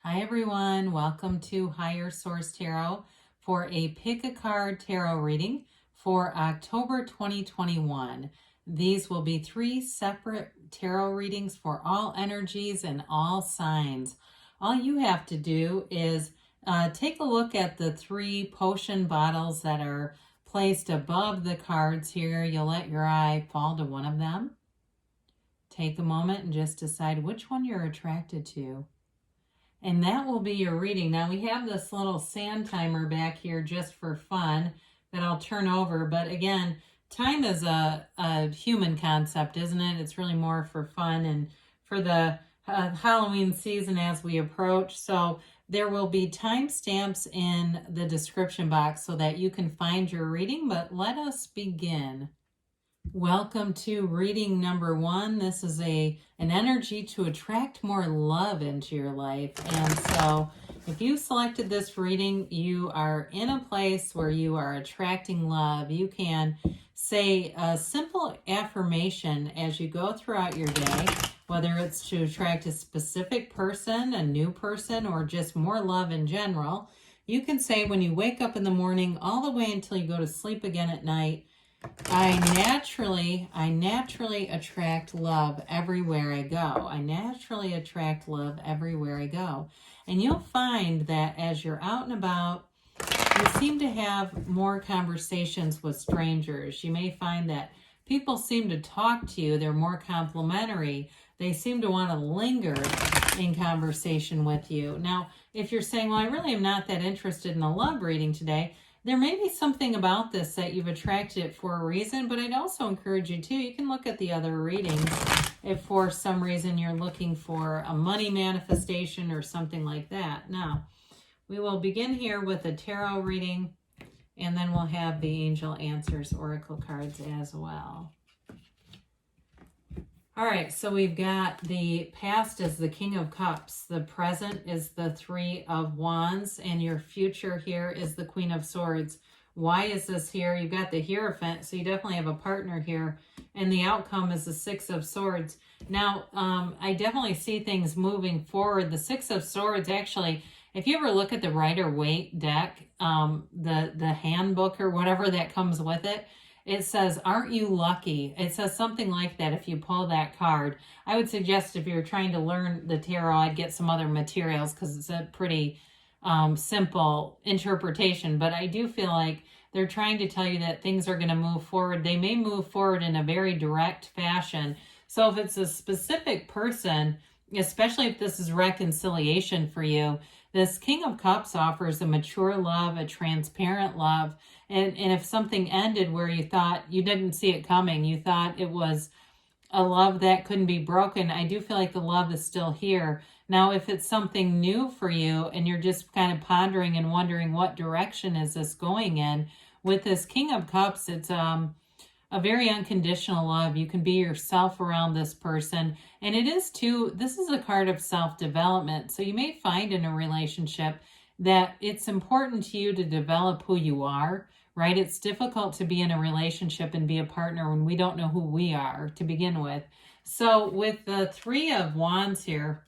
Hi everyone, welcome to Higher Source Tarot for a Pick a Card Tarot reading for October 2021. These will be 3 separate tarot readings for all energies and all signs. All you have to do is take a look at the 3 potion bottles that are placed above the cards here. You'll let your eye fall to one of them. Take a moment and just decide which one you're attracted to. And that will be your reading. Now we have this little sand timer back here just for fun that I'll turn over. But again, time is a human concept, isn't it? It's really more for fun and for the Halloween season as we approach. So there will be timestamps in the description box so that you can find your reading. But let us begin. Welcome to reading number 1. This is an energy to attract more love into your life. And so if you selected this reading, you are in a place where you are attracting love. You can say a simple affirmation as you go throughout your day, whether it's to attract a specific person, a new person, or just more love in general. You can say when you wake up in the morning all the way until you go to sleep again at night, I naturally attract love everywhere I go. I naturally attract love everywhere I go. And you'll find that as you're out and about, you seem to have more conversations with strangers. You may find that people seem to talk to you. They're more complimentary. They seem to want to linger in conversation with you. Now, if you're saying, well, I really am not that interested in a love reading today, there may be something about this that you've attracted it for a reason, but I'd also encourage you too, you can look at the other readings if for some reason you're looking for a money manifestation or something like that. Now, we will begin here with a tarot reading, and then we'll have the Angel Answers Oracle cards as well. All right, so we've got the past is the King of Cups, the present is the 3 of Wands, and your future here is the Queen of Swords. Why is this here? You've got the Hierophant, so you definitely have a partner here, and the outcome is the 6 of Swords. Now, I definitely see things moving forward. The 6 of Swords, actually, if you ever look at the Rider-Waite deck, the handbook or whatever that comes with it, it says, aren't you lucky? It says something like that if you pull that card. I would suggest if you're trying to learn the tarot, I'd get some other materials because it's a pretty simple interpretation. But I do feel like they're trying to tell you that things are going to move forward. They may move forward in a very direct fashion. So if it's a specific person, especially if this is reconciliation for you, this King of Cups offers a mature love, a transparent love. And if something ended where you thought you didn't see it coming, you thought it was a love that couldn't be broken, I do feel like the love is still here. Now, if it's something new for you and you're just kind of pondering and wondering what direction is this going in, with this King of Cups, it's a very unconditional love. You can be yourself around this person. And it is too, this is a card of self-development. So you may find in a relationship that it's important to you to develop who you are, right? It's difficult to be in a relationship and be a partner when we don't know who we are to begin with. So with the 3 of Wands here,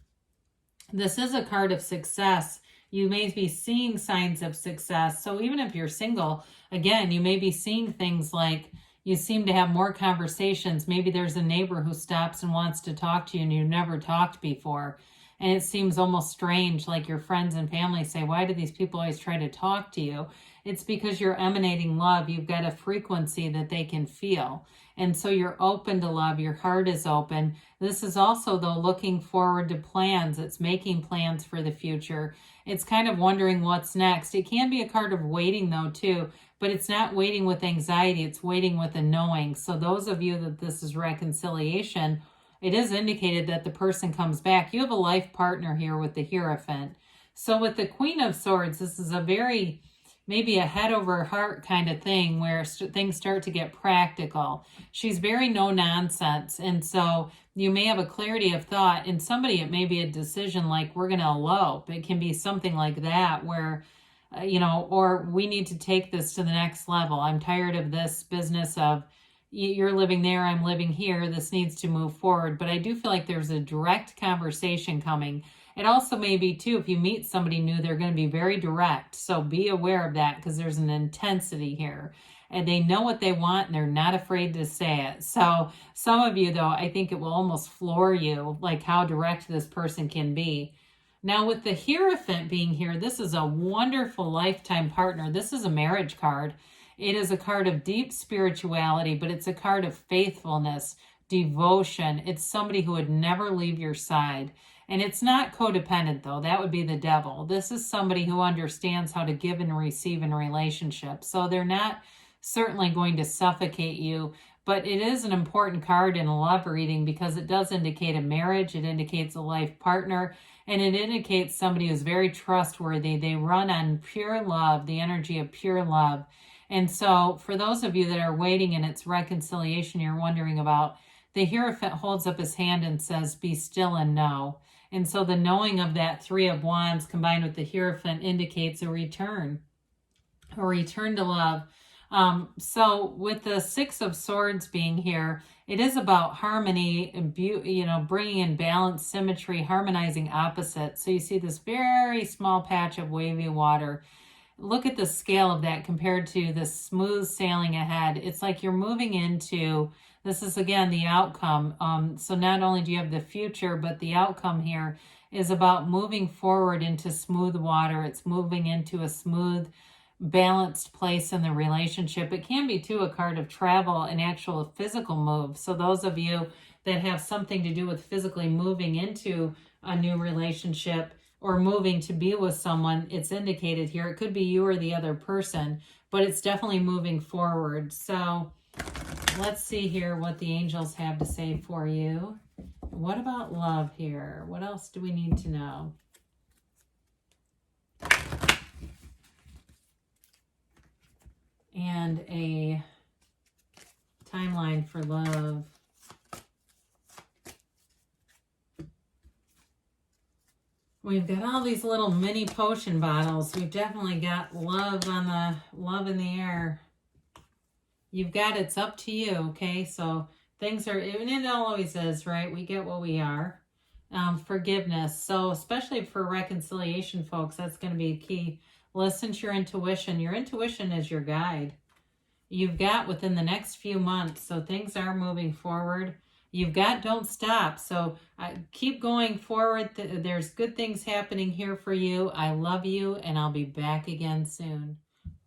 this is a card of success. You may be seeing signs of success. So even if you're single, again, you may be seeing things like you seem to have more conversations. Maybe there's a neighbor who stops and wants to talk to you and you've never talked before. And it seems almost strange, like your friends and family say, why do these people always try to talk to you? It's because you're emanating love. You've got a frequency that they can feel. And so you're open to love. Your heart is open. This is also, though, looking forward to plans. It's making plans for the future. It's kind of wondering what's next. It can be a card of waiting, though, too. But it's not waiting with anxiety. It's waiting with a knowing. So those of you that this is reconciliation, it is indicated that the person comes back. You have a life partner here with the Hierophant. So with the Queen of Swords, this is a very, maybe a head over heart kind of thing where things start to get practical. She's very no nonsense. And so you may have a clarity of thought. In somebody, it may be a decision like we're going to elope. It can be something like that where, or we need to take this to the next level. I'm tired of this business of you're living there, I'm living here, this needs to move forward. But I do feel like there's a direct conversation coming. It also may be too, if you meet somebody new, they're going to be very direct. So be aware of that, because there's an intensity here. And they know what they want, and they're not afraid to say it. So some of you, though, I think it will almost floor you, like how direct this person can be. Now, with the Hierophant being here, this is a wonderful lifetime partner. This is a marriage card. It is a card of deep spirituality, but it's a card of faithfulness, devotion. It's somebody who would never leave your side. And it's not codependent, though. That would be the devil. This is somebody who understands how to give and receive in relationships. So they're not certainly going to suffocate you, but it is an important card in a love reading because it does indicate a marriage. It indicates a life partner, and it indicates somebody who's very trustworthy. They run on pure love, the energy of pure love. And so for those of you that are waiting in its reconciliation, you're wondering about, the Hierophant holds up his hand and says, be still and know. And so the knowing of that Three of Wands combined with the Hierophant indicates a return to love. So with the Six of Swords being here, it is about harmony and beauty, bringing in balance, symmetry, harmonizing opposites. So you see this very small patch of wavy water. Look at the scale of that compared to the smooth sailing ahead. It's like you're moving into, this is again the outcome. So not only do you have the future, but the outcome here is about moving forward into smooth water. It's moving into a smooth, balanced place in the relationship. It can be too a card of travel and actual physical move. So those of you that have something to do with physically moving into a new relationship or moving to be with someone, it's indicated here. It could be you or the other person, but it's definitely moving forward. So let's see here what the angels have to say for you. What about love here? What else do we need to know? And a timeline for love. We've got all these little mini potion bottles. We've definitely got love in the air. You've got, it's up to you, okay? So things are, and it always is, right? We get what we are. Forgiveness. So especially for reconciliation, folks, that's going to be key. Listen to your intuition. Your intuition is your guide. You've got within the next few months, so things are moving forward. You've got don't stop, so keep going forward. There's good things happening here for you. I love you, and I'll be back again soon.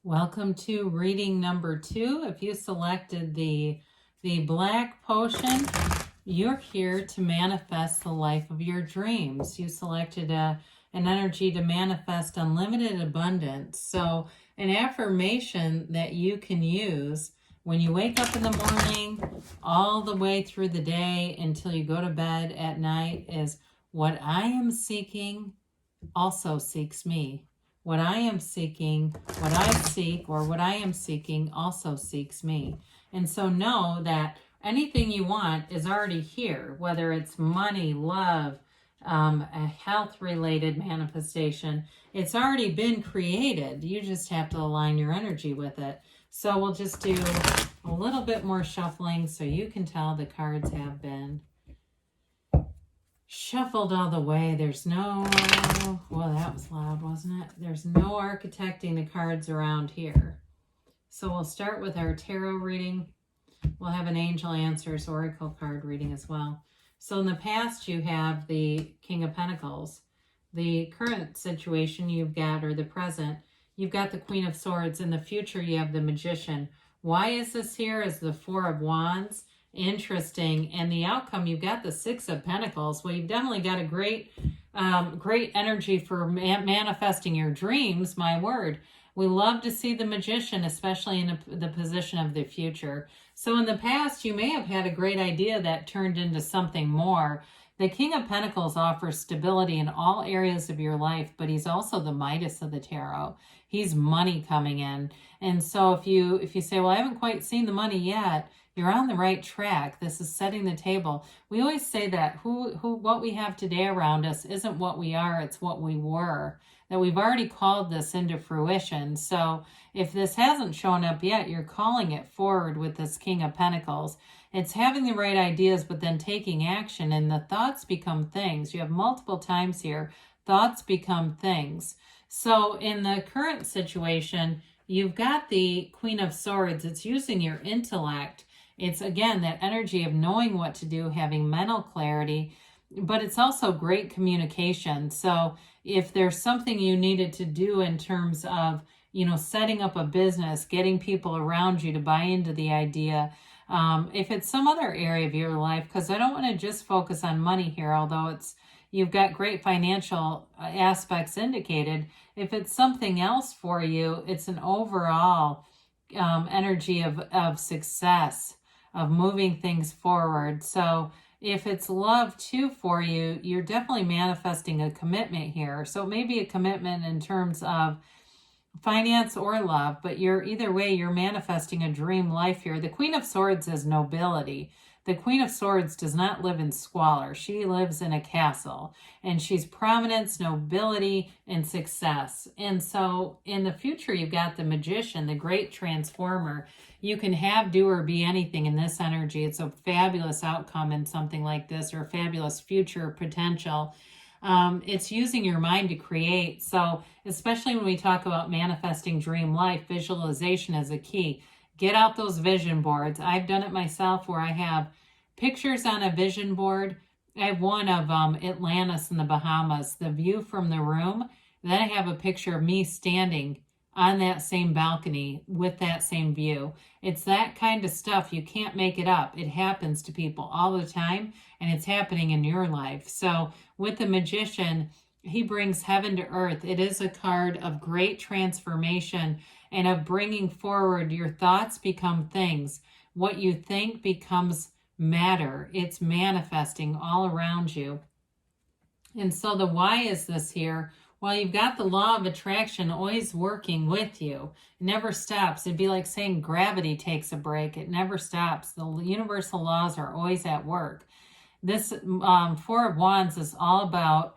Welcome to reading number 2. If you selected the black potion, you're here to manifest the life of your dreams. You selected an energy to manifest unlimited abundance. So an affirmation that you can use when you wake up in the morning, all the way through the day until you go to bed at night is, what I am seeking also seeks me. What I am seeking, what I seek, or what I am seeking also seeks me. And so know that anything you want is already here, whether it's money, love, a health-related manifestation. It's already been created. You just have to align your energy with it. So we'll just do a little bit more shuffling so you can tell the cards have been shuffled all the way. There's no, well, that was loud, wasn't it? There's no architecting the cards around here. So we'll start with our tarot reading. We'll have an Angel Answers Oracle card reading as well. So in the past, you have the King of Pentacles. The current situation you've got, or the present, you've got the Queen of Swords. In the future, you have the Magician. Why is this here? Is the Four of Wands. Interesting. And the outcome, you've got the Six of Pentacles. Well, you've definitely got a great energy for manifesting your dreams, my word. We love to see the Magician, especially in the position of the future. So in the past, you may have had a great idea that turned into something more. The King of Pentacles offers stability in all areas of your life, but he's also the Midas of the tarot. He's money coming in. And so if you say, well, I haven't quite seen the money yet, you're on the right track. This is setting the table. We always say that what we have today around us isn't what we are, it's what we were. That we've already called this into fruition. So if this hasn't shown up yet, you're calling it forward with this King of Pentacles. It's having the right ideas, but then taking action, and the thoughts become things. You have multiple times here. Thoughts become things. So in the current situation, you've got the Queen of Swords. It's using your intellect. It's, again, that energy of knowing what to do, having mental clarity, but it's also great communication. So if there's something you needed to do in terms of, setting up a business, getting people around you to buy into the idea, if it's some other area of your life, because I don't want to just focus on money here, although you've got great financial aspects indicated. If it's something else for you, it's an overall energy of success, of moving things forward. So if it's love too for you, you're definitely manifesting a commitment here. So it may be a commitment in terms of finance or love, but either way, you're manifesting a dream life here. The Queen of Swords is nobility. The Queen of Swords does not live in squalor. She lives in a castle, and she's prominence, nobility, and success. And so in the future, you've got the Magician, the great transformer. You can have, do, or be anything in this energy. It's a fabulous outcome in something like this, or a fabulous future potential. It's using your mind to create. So especially when we talk about manifesting dream life, visualization is a key. Get out those vision boards. I've done it myself where I have pictures on a vision board. I have one of Atlantis in the Bahamas, the view from the room. Then I have a picture of me standing on that same balcony with that same view. It's that kind of stuff. You can't make it up. It happens to people all the time, and it's happening in your life. So with the Magician, he brings heaven to earth. It is a card of great transformation and of bringing forward. Your thoughts become things. What you think becomes matter. It's manifesting all around you. And so the why is this here? Well, you've got the law of attraction always working with you. It never stops. It'd be like saying gravity takes a break. It never stops. The universal laws are always at work. This Four of Wands is all about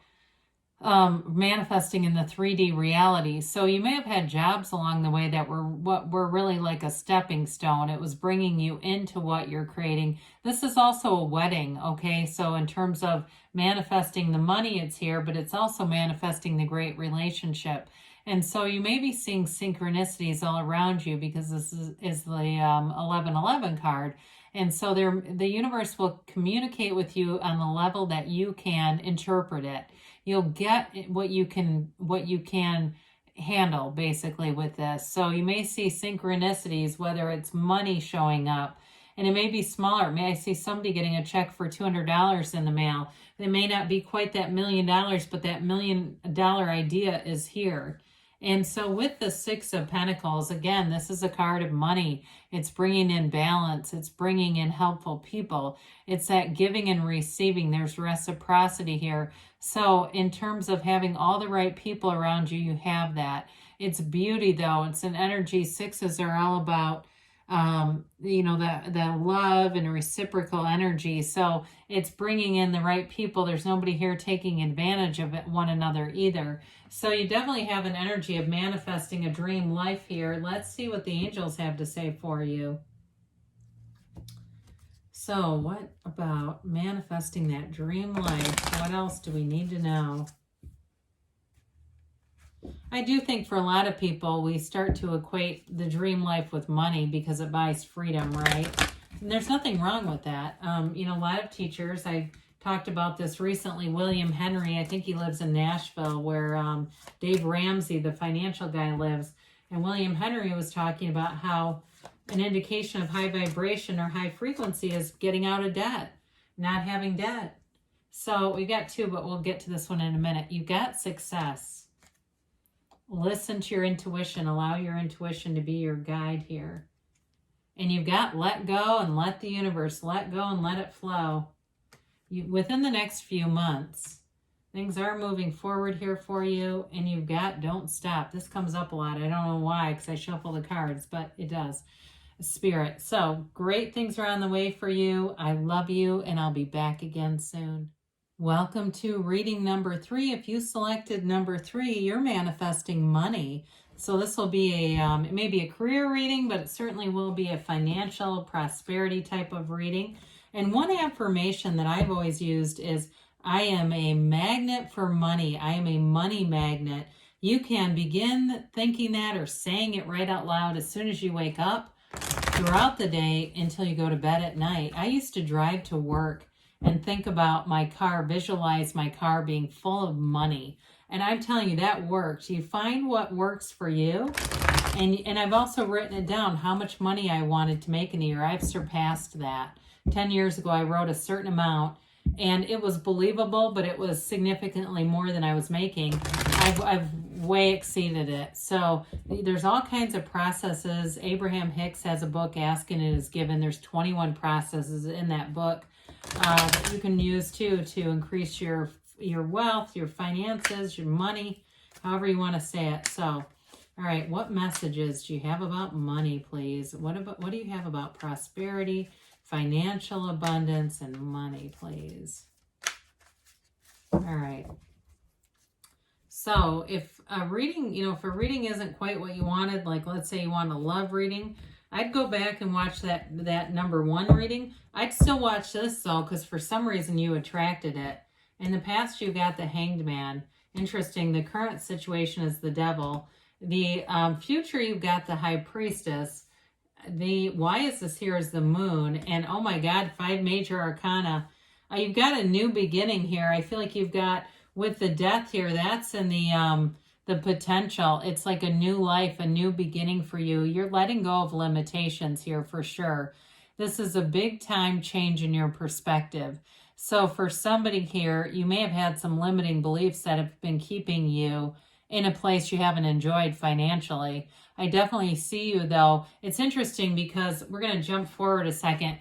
manifesting in the 3D reality. So you may have had jobs along the way that were really like a stepping stone. It was bringing you into what you're creating. This is also a wedding, okay? So in terms of manifesting the money, it's here, but it's also manifesting the great relationship. And so you may be seeing synchronicities all around you because this is the 1111 card. And so the universe will communicate with you on the level that you can interpret it. You'll get what you can handle basically with this. So you may see synchronicities, whether it's money showing up, and it may be smaller. May I see somebody getting a check for $200 in the mail? They may not be quite that $1 million, but that $1 million idea is here. And so with the Six of Pentacles, again, this is a card of money. It's bringing in balance. It's bringing in helpful people. It's that giving and receiving. There's reciprocity here. So in terms of having all the right people around you, you have that. It's beauty, though. It's an energy. Sixes are all about the love and reciprocal energy. So it's bringing in the right people. There's nobody here taking advantage of one another either. So you definitely have an energy of manifesting a dream life here. Let's see what the angels have to say for you. So what about manifesting that dream life? What else do we need to know? I do think for a lot of people, we start to equate the dream life with money because it buys freedom, right? And there's nothing wrong with that. A lot of teachers, I talked about this recently, William Henry, I think he lives in Nashville, where Dave Ramsey, the financial guy, lives. And William Henry was talking about how an indication of high vibration or high frequency is getting out of debt, not having debt. So we got two, but we'll get to this one in a minute. You got success. Listen to your intuition. Allow your intuition to be your guide here. And you've got let go and let the universe let go and let it flow. Within the next few months, things are moving forward here for you. And you've got don't stop. This comes up a lot. I don't know why because I shuffle the cards, but it does. spirit. So great things are on the way for you. I love you, and I'll be back again soon. Welcome to reading number 3. If you selected number 3, you're manifesting money. So this will be it may be a career reading, but it certainly will be a financial prosperity type of reading. And one affirmation that I've always used is, I am a magnet for money. I am a money magnet. You can begin thinking that or saying it right out loud as soon as you wake up throughout the day until you go to bed at night. I used to drive to work and think about my car, visualize my car being full of money. And I'm telling you, that works. You find what works for you. And I've also written it down, how much money I wanted to make in a year. I've surpassed that. 10 years ago, I wrote a certain amount, and it was believable, but it was significantly more than I was making. I've way exceeded it. So there's all kinds of processes. Abraham Hicks has a book, Asking It Is Given. There's 21 processes in that book that you can use too to increase your wealth, your finances, your money, however you want to say it. So, all right, what messages do you have about money, please? What do you have about prosperity, financial abundance, and money, please? All right. So if a reading, if a reading isn't quite what you wanted, like let's say you want a love reading, I'd go back and watch that number 1 reading. I'd still watch this though, because for some reason you attracted it. In the past, you got the Hanged Man. Interesting. The current situation is the Devil. The future, you've got the High Priestess. The why is this here is the Moon. And oh my God, 5 major arcana. You've got a new beginning here. I feel like you've got, with the Death here, that's in the potential. It's like a new life, a new beginning for you. You're letting go of limitations here for sure. This is a big time change in your perspective. So for somebody here, you may have had some limiting beliefs that have been keeping you in a place you haven't enjoyed financially. I definitely see you though. It's interesting because we're going to jump forward a second.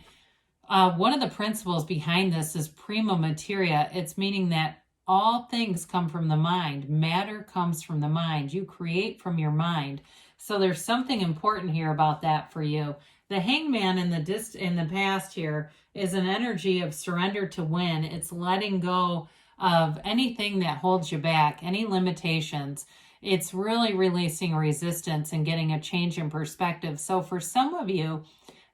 One of the principles behind this is prima materia. It's meaning that all things come from the mind. Matter comes from the mind. You create from your mind. So there's something important here about that for you. The Hangman in the past here is an energy of surrender to win. It's letting go of anything that holds you back, any limitations. It's really releasing resistance and getting a change in perspective. So for some of you,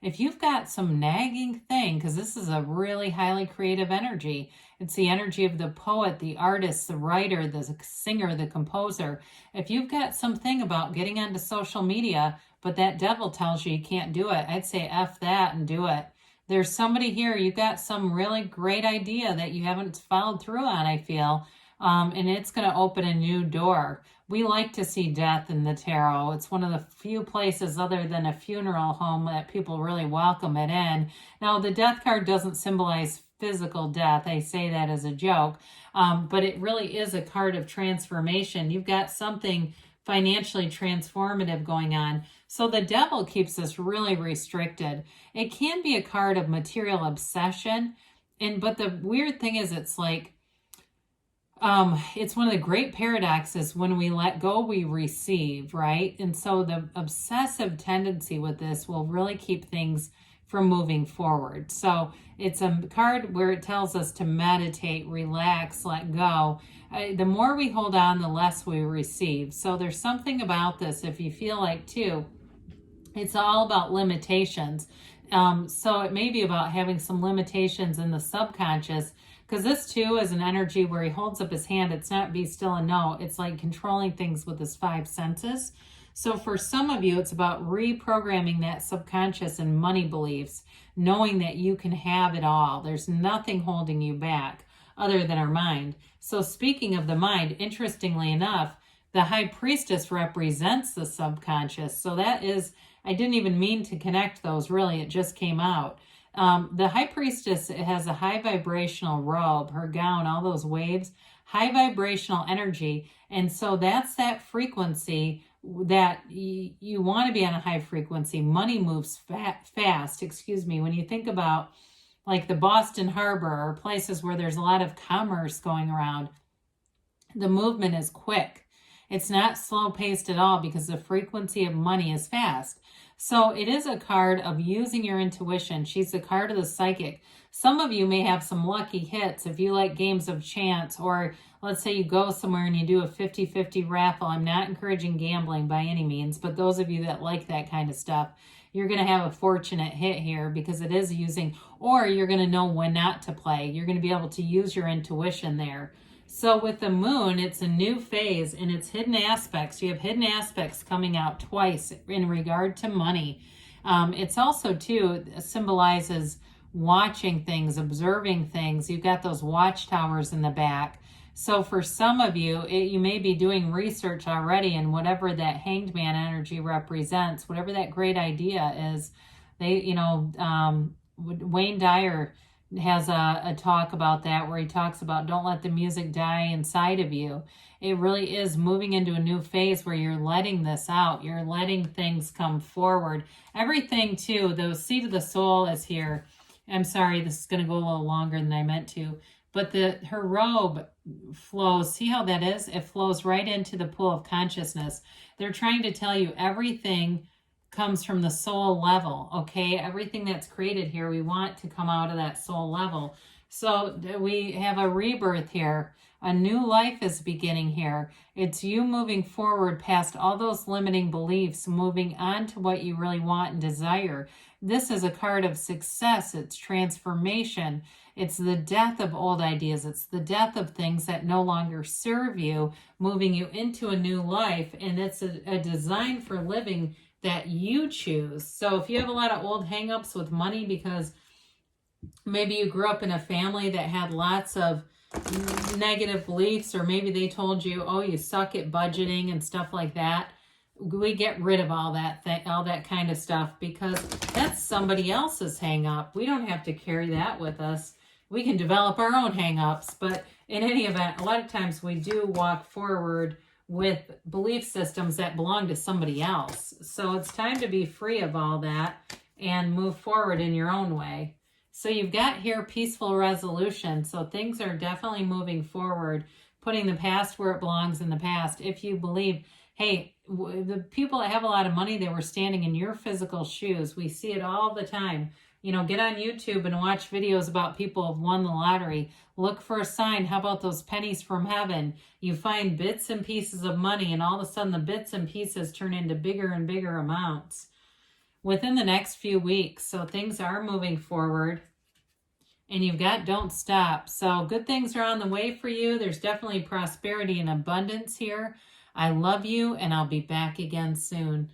if you've got some nagging thing, because this is a really highly creative energy, it's the energy of the poet, the artist, the writer, the singer, the composer. If you've got something about getting onto social media, but that devil tells you can't do it, I'd say F that and do it. There's somebody here, you've got some really great idea that you haven't followed through on, I feel, and it's going to open a new door. We like to see death in the tarot. It's one of the few places other than a funeral home that people really welcome it in. Now, the death card doesn't symbolize physical death. I say that as a joke, but it really is a card of transformation. You've got something financially transformative going on. So the devil keeps us really restricted. It can be a card of material obsession, but the weird thing is it's like, it's one of the great paradoxes. When we let go, we receive, right? And so the obsessive tendency with this will really keep things from moving forward. So it's a card where it tells us to meditate, relax, let go. The more we hold on, the less we receive. So there's something about this, if you feel like too, it's all about limitations. So it may be about having some limitations in the subconscious, because this too is an energy where he holds up his hand. It's not be still and know. It's like controlling things with his 5 senses. So for some of you, it's about reprogramming that subconscious and money beliefs, knowing that you can have it all. There's nothing holding you back other than our mind. So speaking of the mind, interestingly enough, the High Priestess represents the subconscious. So that is, I didn't even mean to connect those really. It just came out. The High Priestess has a high vibrational robe, her gown, all those waves, high vibrational energy. And so that's that frequency that you want to be on a high frequency. Money moves fast, when you think about like the Boston Harbor or places where there's a lot of commerce going around, the movement is quick. It's not slow paced at all because the frequency of money is fast. So it is a card of using your intuition. She's the card of the psychic. Some of you may have some lucky hits if you like games of chance, or let's say you go somewhere and you do a 50-50 raffle. I'm not encouraging gambling by any means, but those of you that like that kind of stuff, you're going to have a fortunate hit here because it is using, or you're going to know when not to play. You're going to be able to use your intuition there. So with the moon, it's a new phase and it's hidden aspects. You have hidden aspects coming out twice in regard to money. It's also, too, symbolizes watching things, observing things. You've got those watchtowers in the back. So for some of you, you may be doing research already, and whatever that hanged man energy represents, whatever that great idea is, Wayne Dyer has a talk about that where he talks about don't let the music die inside of you. It really is moving into a new phase where you're letting this out. You're letting things come forward. Everything, too, the seed of the soul is here. I'm sorry, this is going to go a little longer than I meant to. But her robe flows. See how that is? It flows right into the pool of consciousness. They're trying to tell you everything comes from the soul level, okay? Everything that's created here, we want to come out of that soul level. So we have a rebirth here. A new life is beginning here. It's you moving forward past all those limiting beliefs, moving on to what you really want and desire. This is a card of success. It's transformation. It's the death of old ideas. It's the death of things that no longer serve you, moving you into a new life. And it's a design for living that you choose. So if you have a lot of old hangups with money because maybe you grew up in a family that had lots of negative beliefs, or maybe they told you, oh, you suck at budgeting and stuff like that, we get rid of all that kind of stuff, because that's somebody else's hang up. We don't have to carry that with us. We can develop our own hang ups, but in any event, a lot of times we do walk forward with belief systems that belong to somebody else. So it's time to be free of all that and move forward in your own way. So you've got here peaceful resolution. So things are definitely moving forward, putting the past where it belongs in the past. If you believe, hey, the people that have a lot of money, they were standing in your physical shoes. We see it all the time. You know, get on YouTube and watch videos about people who have won the lottery. Look for a sign. How about those pennies from heaven? You find bits and pieces of money, and all of a sudden the bits and pieces turn into bigger and bigger amounts within the next few weeks. So things are moving forward. And you've got don't stop. So good things are on the way for you. There's definitely prosperity and abundance here. I love you, and I'll be back again soon.